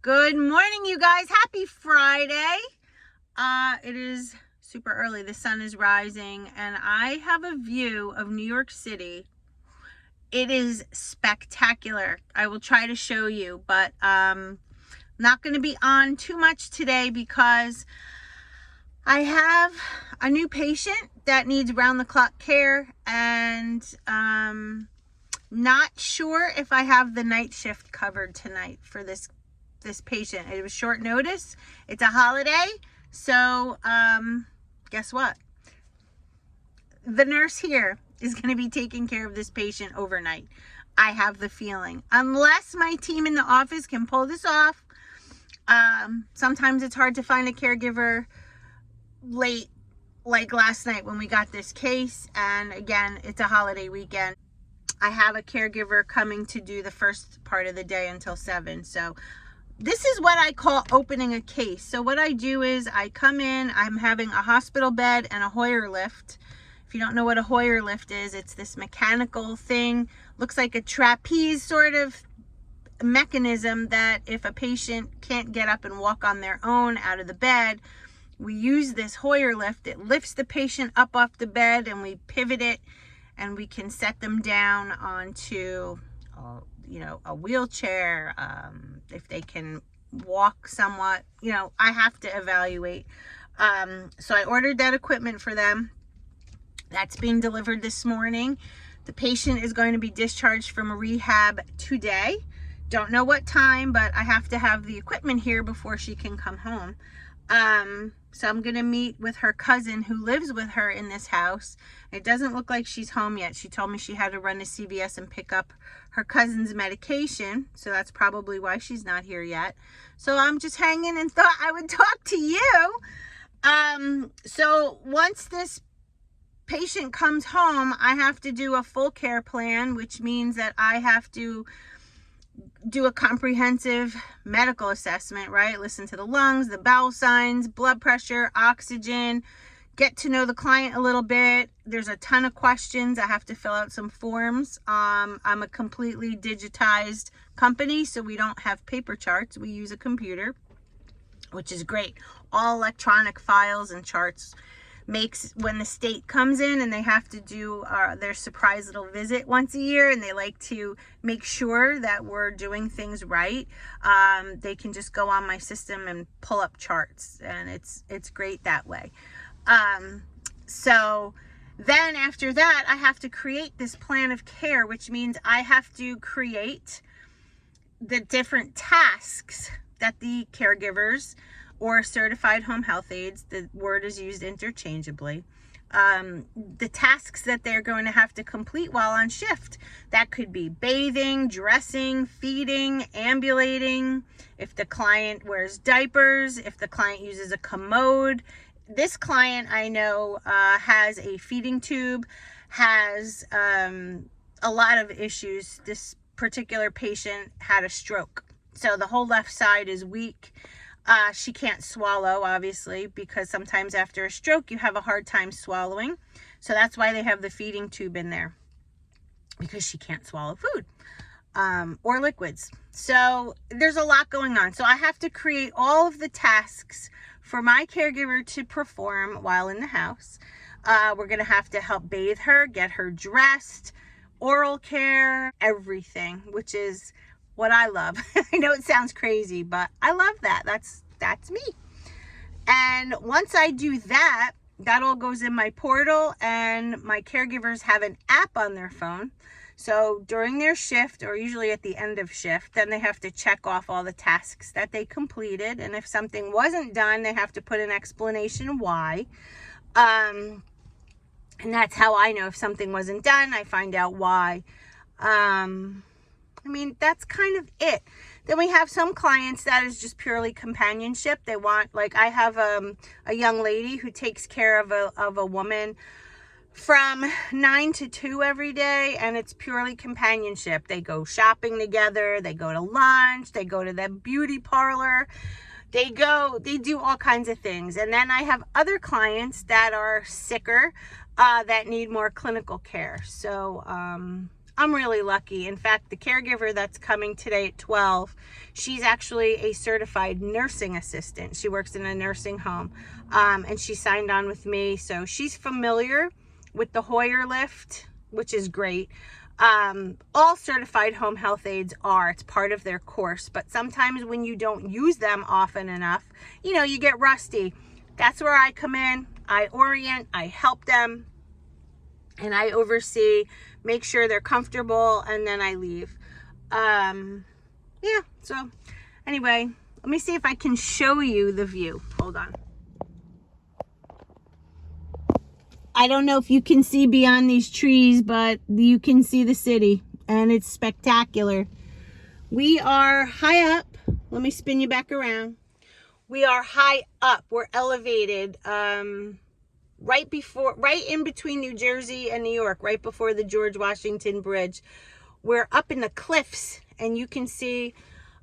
Good morning, you guys. Happy Friday. It is super early. The sun is rising, and I have a view of New York City. It is spectacular. I will try to show you, but not going to be on too much today because I have a new patient that needs round-the-clock care, and not sure if I have the night shift covered tonight for this patient. It was short notice. It's a holiday. So, guess what? The nurse here is going to be taking care of this patient overnight. I have the feeling. Unless my team in the office can pull this off. Sometimes it's hard to find a caregiver late, like last night when we got this case. And again, it's a holiday weekend. I have a caregiver coming to do the first part of the day until 7. So this is what I call opening a case. So what I do is I come in, I'm having a hospital bed and a Hoyer lift. If you don't know what a Hoyer lift is, it's this mechanical thing. Looks like a trapeze sort of mechanism that if a patient can't get up and walk on their own out of the bed, we use this Hoyer lift. It lifts the patient up off the bed and we pivot it and we can set them down onto a wheelchair, if they can walk somewhat. I have to evaluate. So I ordered that equipment for them. That's being delivered this morning. The patient is going to be discharged from a rehab today. Don't know what time, but I have to have the equipment here before she can come home. So I'm going to meet with her cousin who lives with her in this house. It doesn't look like she's home yet. She told me she had to run to CVS and pick up her cousin's medication. So that's probably why she's not here yet. So I'm just hanging and thought I would talk to you. So once this patient comes home, I have to do a full care plan, which means that I have to do a comprehensive medical assessment, right? Listen to the lungs, the bowel signs, blood pressure, oxygen, get to know the client a little bit. There's a ton of questions. I have to fill out some forms. I'm a completely digitized company, so we don't have paper charts. We use a computer, which is great. All electronic files and charts. Makes when the state comes in and they have to do their surprise little visit once a year, and they like to make sure that we're doing things right, they can just go on my system and pull up charts, and it's great that way. So then after that, I have to create this plan of care, which means I have to create the different tasks that the caregivers or certified home health aides, the word is used interchangeably, the tasks that they're going to have to complete while on shift. That could be bathing, dressing, feeding, ambulating, if the client wears diapers, if the client uses a commode. This client I know has a feeding tube, has a lot of issues. This particular patient had a stroke, so the whole left side is weak. She can't swallow, obviously, because sometimes after a stroke, you have a hard time swallowing. So that's why they have the feeding tube in there, because she can't swallow food or liquids. So there's a lot going on. So I have to create all of the tasks for my caregiver to perform while in the house. We're going to have to help bathe her, get her dressed, oral care, everything, which is what I love. I know it sounds crazy, but I love that. That's me. And once I do that, that all goes in my portal, and my caregivers have an app on their phone. So during their shift, or usually at the end of shift, then they have to check off all the tasks that they completed. And if something wasn't done, they have to put an explanation why. And that's how I know if something wasn't done. I find out why. That's kind of it. Then we have some clients that is just purely companionship. They want, like, I have a young lady who takes care of a woman from 9 to 2 every day, and it's purely companionship. They go shopping together, they go to lunch, they go to the beauty parlor, they do all kinds of things. And then I have other clients that are sicker, that need more clinical care. So I'm really lucky. In fact, the caregiver that's coming today at 12, she's actually a certified nursing assistant. She works in a nursing home, and she signed on with me. So she's familiar with the Hoyer lift, which is great. All certified home health aides are. It's part of their course. But sometimes when you don't use them often enough, you know, you get rusty. That's where I come in. I orient, I help them, and I oversee, make sure they're comfortable, and then I leave. Yeah, so anyway, let me see if I can show you the view. Hold on. I don't know if you can see beyond these trees, but you can see the city, and it's spectacular. We are high up. Let me spin you back around. We are high up. We're elevated, right in between New Jersey and New York, right before the George Washington Bridge. We're up in the cliffs, and you can see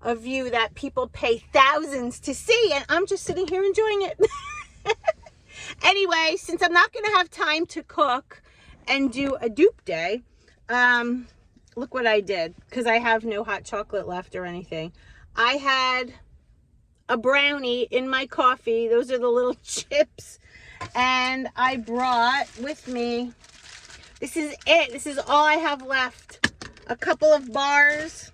a view that people pay thousands to see, and I'm just sitting here enjoying it. Anyway, since I'm not going to have time to cook and do a dupe day, look what I did, because I have no hot chocolate left or anything. I had a brownie in my coffee. Those are the little chips. And I brought with me, this is it. This is all I have left. A couple of bars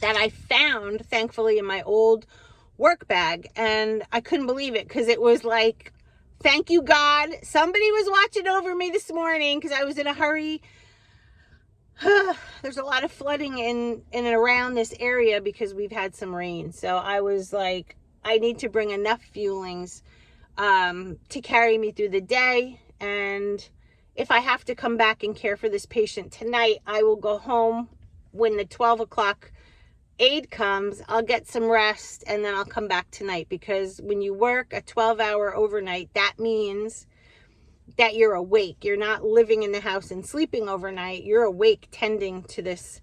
that I found, thankfully, in my old work bag. And I couldn't believe it, because it was like, thank you, God. Somebody was watching over me this morning, because I was in a hurry. There's a lot of flooding in and around this area because we've had some rain. So I was like, I need to bring enough fuelings to carry me through the day. And if I have to come back and care for this patient tonight, I will go home when the 12 o'clock aide comes. I'll get some rest, and then I'll come back tonight, because when you work a 12-hour overnight, that means that you're awake. You're not living in the house and sleeping overnight. You're awake tending to this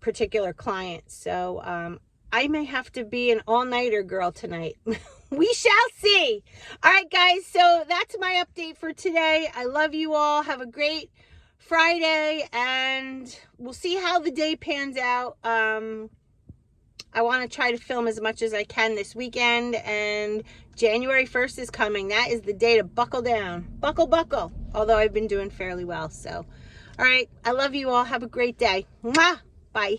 particular client. So I may have to be an all-nighter girl tonight. We shall see. All right, guys. So that's my update for today. I love you all. Have a great Friday, and we'll see how the day pans out. I want to try to film as much as I can this weekend, and January 1st is coming. That is the day to buckle down. Buckle, buckle. Although I've been doing fairly well. So, all right. I love you all. Have a great day. Mwah! Bye.